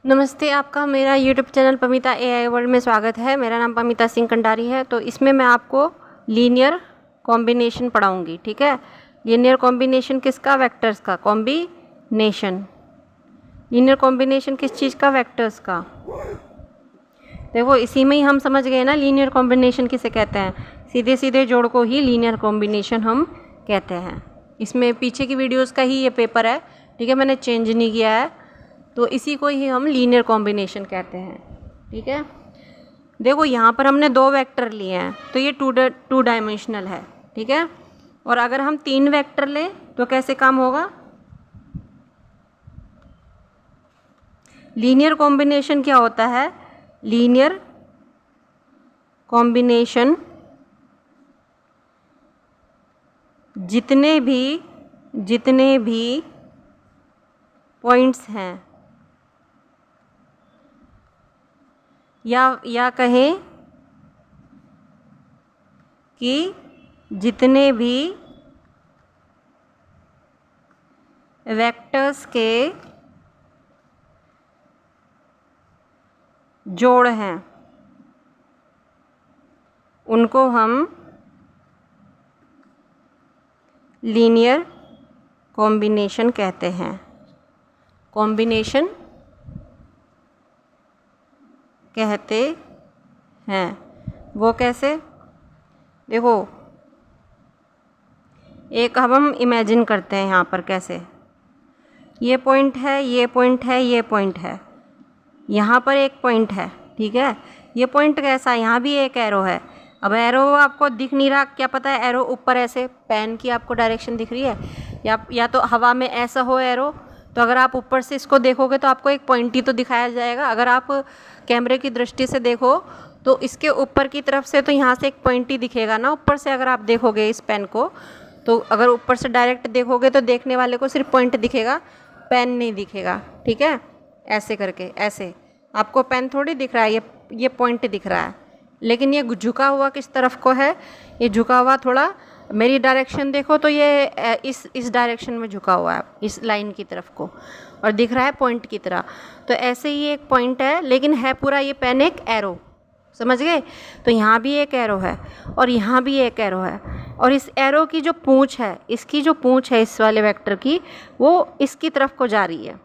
नमस्ते, आपका मेरा YouTube channel Pamita AI world में स्वागत है। मेरा नाम पमिता सिंह कंडारी है। तो इसमें मैं आपको लीनियर कॉम्बिनेशन पढ़ाऊँगी, ठीक है। लीनियर कॉम्बिनेशन किसका? वेक्टर्स का कॉम्बिनेशन। लीनियर कॉम्बिनेशन किस चीज़ का? वेक्टर्स का। देखो इसी में ही हम समझ गए ना लीनियर कॉम्बिनेशन किसे कहते हैं। सीधे सीधे जोड़ को ही लीनियर कॉम्बिनेशन हम कहते हैं। इसमें पीछे की वीडियोज़ का ही ये पेपर है, ठीक है, मैंने चेंज नहीं किया है। तो इसी को ही हम लीनियर कॉम्बिनेशन कहते हैं, ठीक है। देखो यहाँ पर हमने दो वेक्टर लिए हैं, तो ये टू डायमेंशनल है, ठीक है। और अगर हम तीन वेक्टर लें तो कैसे काम होगा? लीनियर कॉम्बिनेशन क्या होता है? लीनियर कॉम्बिनेशन जितने भी पॉइंट्स हैं या कहें कि जितने भी वेक्टर्स के जोड़ हैं उनको हम लीनियर कॉम्बिनेशन कहते हैं। कॉम्बिनेशन कहते हैं। वो कैसे? देखो एक अब हम इमेजिन करते हैं यहाँ पर कैसे, ये पॉइंट है, ये पॉइंट है, ये पॉइंट है, यहाँ पर एक पॉइंट है, ठीक है। ये पॉइंट कैसा है? यहाँ भी एक एरो है। अब एरो आपको दिख नहीं रहा, क्या पता है एरो ऊपर ऐसे पेन की आपको डायरेक्शन दिख रही है, या तो हवा में ऐसा हो एरो, तो अगर आप ऊपर से इसको देखोगे तो आपको एक पॉइंट ही तो दिखाया जाएगा। अगर आप कैमरे की दृष्टि से देखो तो इसके ऊपर की तरफ से तो यहाँ से एक पॉइंट ही दिखेगा ना। ऊपर से अगर आप देखोगे इस पेन को, तो अगर ऊपर से डायरेक्ट देखोगे तो देखने वाले को सिर्फ पॉइंट दिखेगा, पेन नहीं दिखेगा, ठीक है। ऐसे करके, ऐसे आपको पेन थोड़ी दिख रहा है, ये पॉइंट दिख रहा है। लेकिन ये झुका हुआ किस तरफ को है? ये झुका हुआ थोड़ा, मेरी डायरेक्शन देखो तो ये इस डायरेक्शन में झुका हुआ है, इस लाइन की तरफ को, और दिख रहा है पॉइंट की तरह। तो ऐसे ही एक पॉइंट है, लेकिन है पूरा ये पेन एक एरो, समझ गए। तो यहाँ भी एक एरो है और यहाँ भी एक एरो है, और इस एरो की जो पूंछ है, इसकी जो पूंछ है इस वाले वेक्टर की, वो इसकी तरफ को जा रही है।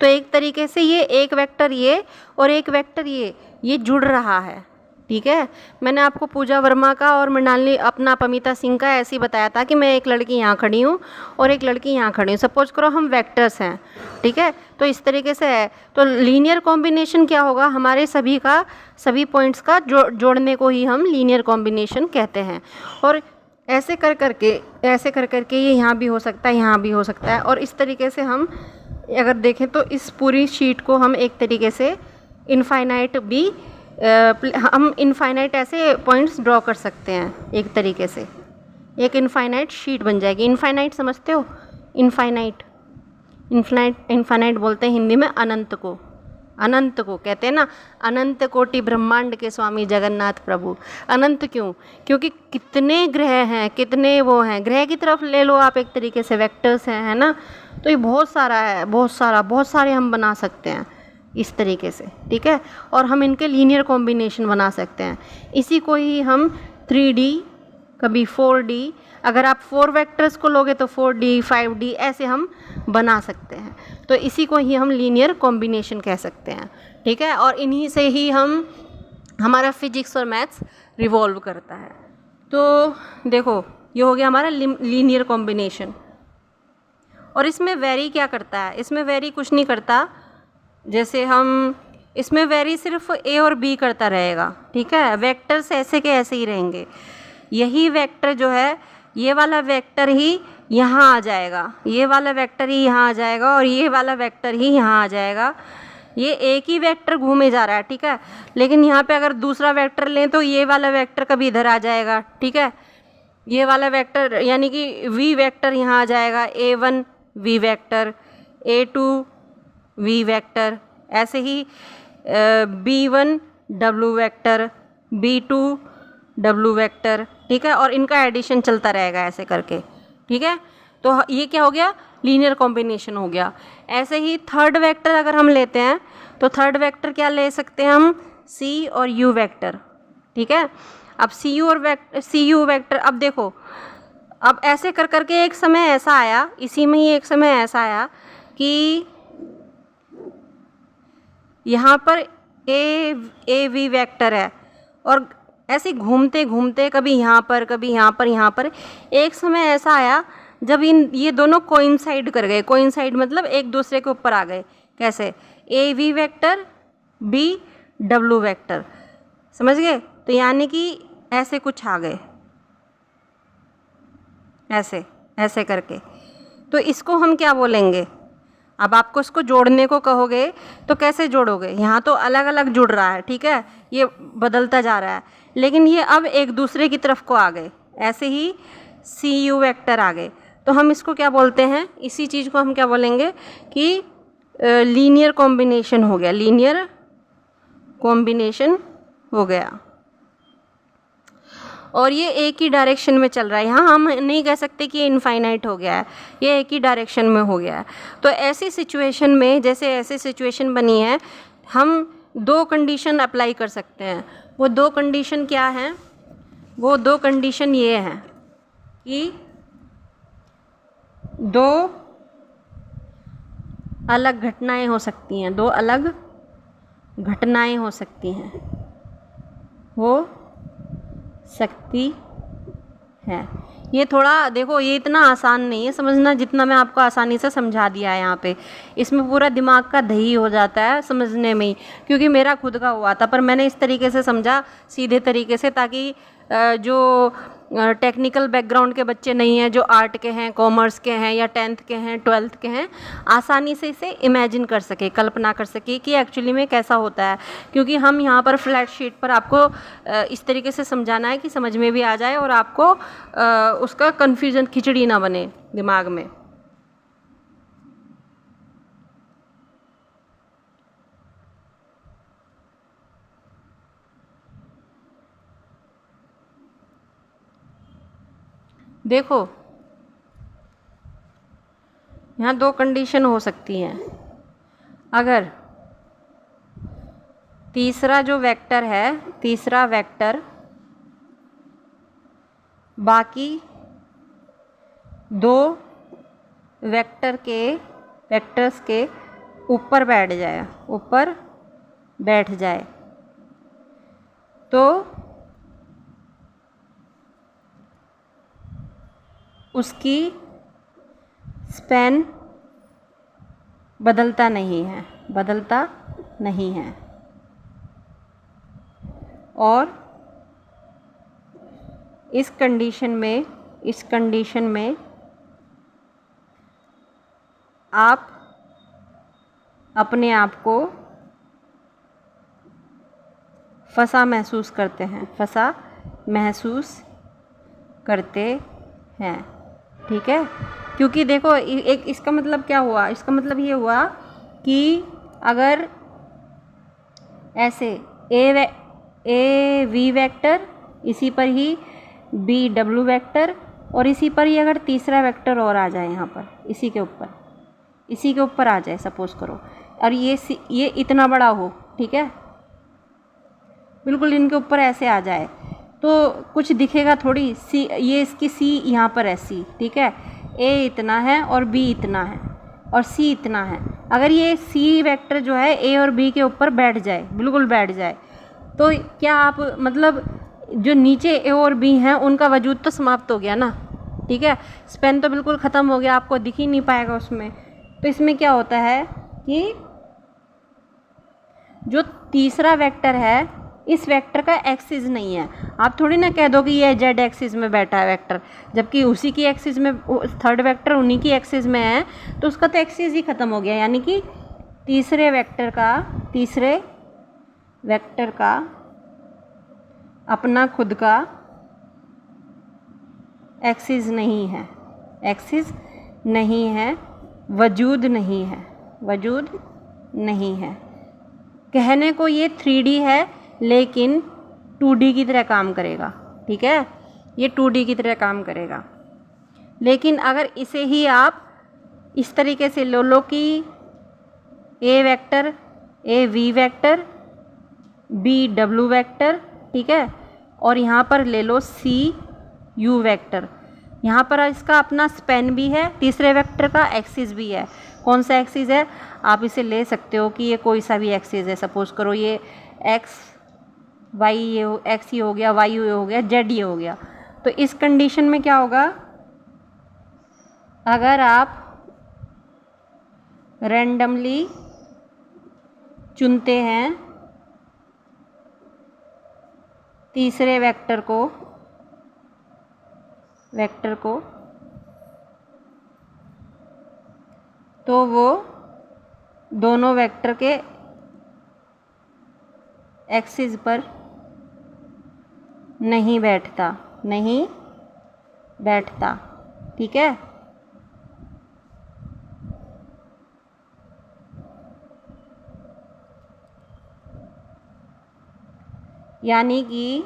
तो एक तरीके से ये एक वेक्टर ये और एक वेक्टर ये जुड़ रहा है, ठीक है। मैंने आपको पूजा वर्मा का और मृणालिनी अपना पमिता सिंह का ऐसे ही बताया था कि मैं एक लड़की यहाँ खड़ी हूँ और एक लड़की यहाँ खड़ी हूँ। सपोज करो हम वेक्टर्स हैं, ठीक है। तो इस तरीके से है। तो लीनियर कॉम्बिनेशन क्या होगा? हमारे सभी पॉइंट्स का जोड़ने को ही हम लीनियर कॉम्बिनेशन कहते हैं। और ऐसे कर करके ये यहाँ भी हो सकता है, यहाँ भी हो सकता है। और इस तरीके से हम अगर देखें तो इस पूरी शीट को हम एक तरीके से इनफाइनाइट भी हम इनफाइनाइट ऐसे पॉइंट्स ड्रॉ कर सकते हैं। एक तरीके से एक इनफाइनाइट शीट बन जाएगी। इनफाइनाइट समझते हो? इनफाइनाइट बोलते हैं हिंदी में अनंत को। अनंत को कहते हैं ना, अनंत कोटि ब्रह्मांड के स्वामी जगन्नाथ प्रभु। अनंत क्यों? क्योंकि कितने ग्रह हैं, कितने वो हैं, ग्रह की तरफ ले लो आप, एक तरीके से वेक्टर्स हैं, है ना। तो ये बहुत सारा है, बहुत सारे हम बना सकते हैं इस तरीके से, ठीक है। और हम इनके लीनियर कॉम्बिनेशन बना सकते हैं। इसी को ही हम 3D, कभी 4D, अगर आप 4 वेक्टर्स को लोगे तो 4D 5D ऐसे हम बना सकते हैं। तो इसी को ही हम लीनियर कॉम्बिनेशन कह सकते हैं, ठीक है। और इन्हीं से ही हमारा फिजिक्स और मैथ्स रिवॉल्व करता है। तो देखो ये हो गया हमारा लीनियर कॉम्बिनेशन। और इसमें वेरी क्या करता है? इसमें वेरी कुछ नहीं करता। जैसे हम इसमें वेरी सिर्फ ए और बी करता रहेगा, ठीक है। वेक्टर्स ऐसे के ऐसे ही रहेंगे। यही वेक्टर जो है, ये वाला वेक्टर ही यहाँ आ जाएगा, ये वाला वेक्टर ही यहाँ आ जाएगा, और ये वाला वेक्टर ही यहाँ आ जाएगा। ये एक ही वेक्टर घूमे जा रहा है, ठीक है। लेकिन यहाँ पे अगर दूसरा वेक्टर लें तो ये वाला वेक्टर कभी इधर आ जाएगा, ठीक है। ये वाला वेक्टर यानी कि वी वेक्टर यहाँ आ जाएगा, A1 V vector, A2 V vector, ऐसे ही B1 W vector, B2 W vector, ठीक है। और इनका एडिशन चलता रहेगा ऐसे करके, ठीक है। तो ये क्या हो गया? लीनियर कॉम्बिनेशन हो गया। ऐसे ही थर्ड वेक्टर अगर हम लेते हैं तो थर्ड वेक्टर क्या ले सकते हैं हम, सी और यू वेक्टर, ठीक है। अब सी यू वेक्टर, अब देखो, अब ऐसे कर करके एक समय ऐसा आया, इसी में ही एक समय ऐसा आया कि यहाँ पर ए वी वेक्टर है, और ऐसे घूमते घूमते कभी यहाँ पर, कभी यहाँ पर, यहाँ पर, एक समय ऐसा आया जब ये दोनों कोइंसाइड कर गए। कोइंसाइड मतलब एक दूसरे के ऊपर आ गए। कैसे, A V vector B W vector, समझ गए। तो यानी कि ऐसे कुछ आ गए, ऐसे ऐसे करके, तो इसको हम क्या बोलेंगे। अब आपको इसको जोड़ने को कहोगे तो कैसे जोड़ोगे, यहाँ तो अलग अलग जुड़ रहा है, ठीक है, ये बदलता जा रहा है, लेकिन ये अब एक दूसरे की तरफ को आ गए, ऐसे ही सी यू वेक्टर आ गए। तो हम इसको क्या बोलते हैं, इसी चीज़ को हम क्या बोलेंगे कि लीनियर कॉम्बिनेशन हो गया, लीनियर कॉम्बिनेशन हो गया। और ये एक ही डायरेक्शन में चल रहा है, यहाँ हम नहीं कह सकते कि ये इनफाइनाइट हो गया है, ये एक ही डायरेक्शन में हो गया है। तो ऐसी सिचुएशन में, जैसे ऐसी सिचुएशन बनी है, हम दो कंडीशन अप्लाई कर सकते हैं। वो दो कंडीशन क्या हैं, वो दो कंडीशन ये हैं कि दो अलग घटनाएं हो सकती हैं, दो अलग घटनाएं हो सकती हैं, हो सकती है। ये थोड़ा देखो, ये इतना आसान नहीं है समझना जितना मैं आपको आसानी से समझा दिया है यहाँ पे। इसमें पूरा दिमाग का दही हो जाता है समझने में ही, क्योंकि मेरा खुद का हुआ था, पर मैंने इस तरीके से समझा, सीधे तरीके से, ताकि जो टेक्निकल बैकग्राउंड के बच्चे नहीं हैं, जो आर्ट के हैं, कॉमर्स के हैं, या 10th के हैं, 12th के हैं, आसानी से इसे इमेजिन कर सके, कल्पना कर सके कि एक्चुअली में कैसा होता है। क्योंकि हम यहाँ पर फ्लैट शीट पर आपको इस तरीके से समझाना है कि समझ में भी आ जाए और आपको उसका कन्फ्यूज़न, खिचड़ी ना बने दिमाग में। देखो, यहाँ दो कंडीशन हो सकती हैं। अगर तीसरा जो वेक्टर है, तीसरा वेक्टर बाकी दो वेक्टर्स के ऊपर बैठ जाए, ऊपर बैठ जाए, तो उसकी स्पैन बदलता नहीं है, बदलता नहीं है। और इस कंडीशन में आप अपने आप को फंसा महसूस करते हैं, फंसा महसूस करते हैं, ठीक है। क्योंकि देखो, एक इसका मतलब क्या हुआ, इसका मतलब ये हुआ कि अगर ऐसे ए वी वेक्टर, इसी पर ही बी डब्ल्यू वेक्टर, और इसी पर ही अगर तीसरा वेक्टर और आ जाए यहाँ पर, इसी के ऊपर आ जाए, सपोज करो, और ये इतना बड़ा हो, ठीक है, बिल्कुल इनके ऊपर ऐसे आ जाए, तो कुछ दिखेगा थोड़ी। सी, ये इसकी सी यहाँ पर है, सी, ठीक है, ए इतना है और बी इतना है और सी इतना है। अगर ये सी वेक्टर जो है ए और बी के ऊपर बैठ जाए, बिल्कुल बैठ जाए, तो क्या आप मतलब जो नीचे ए और बी हैं उनका वजूद तो समाप्त हो गया ना, ठीक है, स्पेन तो बिल्कुल ख़त्म हो गया, आपको दिख ही नहीं पाएगा उसमें। तो इसमें क्या होता है कि जो तीसरा वेक्टर है, इस वेक्टर का एक्सिस नहीं है। आप थोड़ी ना कह दो कि ये जेड एक्सिस में बैठा है वेक्टर, जबकि उसी की एक्सिस में, थर्ड वेक्टर उन्हीं की एक्सिस में है, तो उसका तो एक्सिस ही ख़त्म हो गया। यानी कि तीसरे वेक्टर का अपना खुद का एक्सिस नहीं है, एक्सिस नहीं है, वजूद नहीं है, वजूद नहीं है। कहने को ये 3D है, लेकिन 2D की तरह काम करेगा, ठीक है, ये 2D की तरह काम करेगा। लेकिन अगर इसे ही आप इस तरीके से लो कि A vector A V vector, B W vector, ठीक है, और यहाँ पर ले लो सी यू वेक्टर। यहाँ पर इसका अपना स्पेन भी है, तीसरे वेक्टर का एक्सिस भी है। कौन सा एक्सिस है? आप इसे ले सकते हो कि ये कोई सा भी एक्सिस है। सपोज करो ये एक्स वाई, ये एक्स ये हो गया, वाई ये हो गया, जेड ये हो गया। तो इस कंडीशन में क्या होगा, अगर आप रैंडमली चुनते हैं तीसरे वेक्टर को तो वो दोनों वेक्टर के एक्सिस पर नहीं बैठता, ठीक है। यानी कि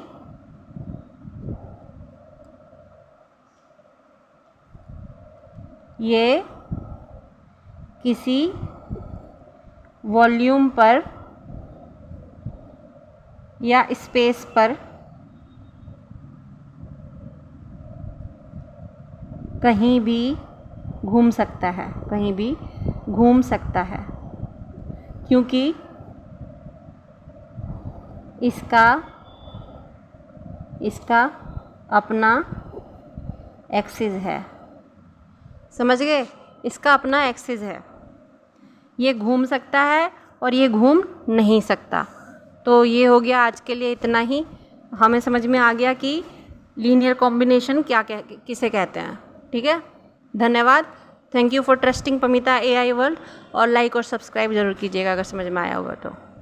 ये किसी वॉल्यूम पर या स्पेस पर कहीं भी घूम सकता है, क्योंकि इसका अपना एक्सिस है। समझ गए? इसका अपना एक्सिस है, ये घूम सकता है और ये घूम नहीं सकता। तो ये हो गया आज के लिए इतना ही। हमें समझ में आ गया कि लीनियर कॉम्बिनेशन किसे कहते हैं, ठीक है। धन्यवाद। Thank you for trusting Pamita AI world. और लाइक और सब्सक्राइब ज़रूर कीजिएगा अगर समझ में आया होगा तो।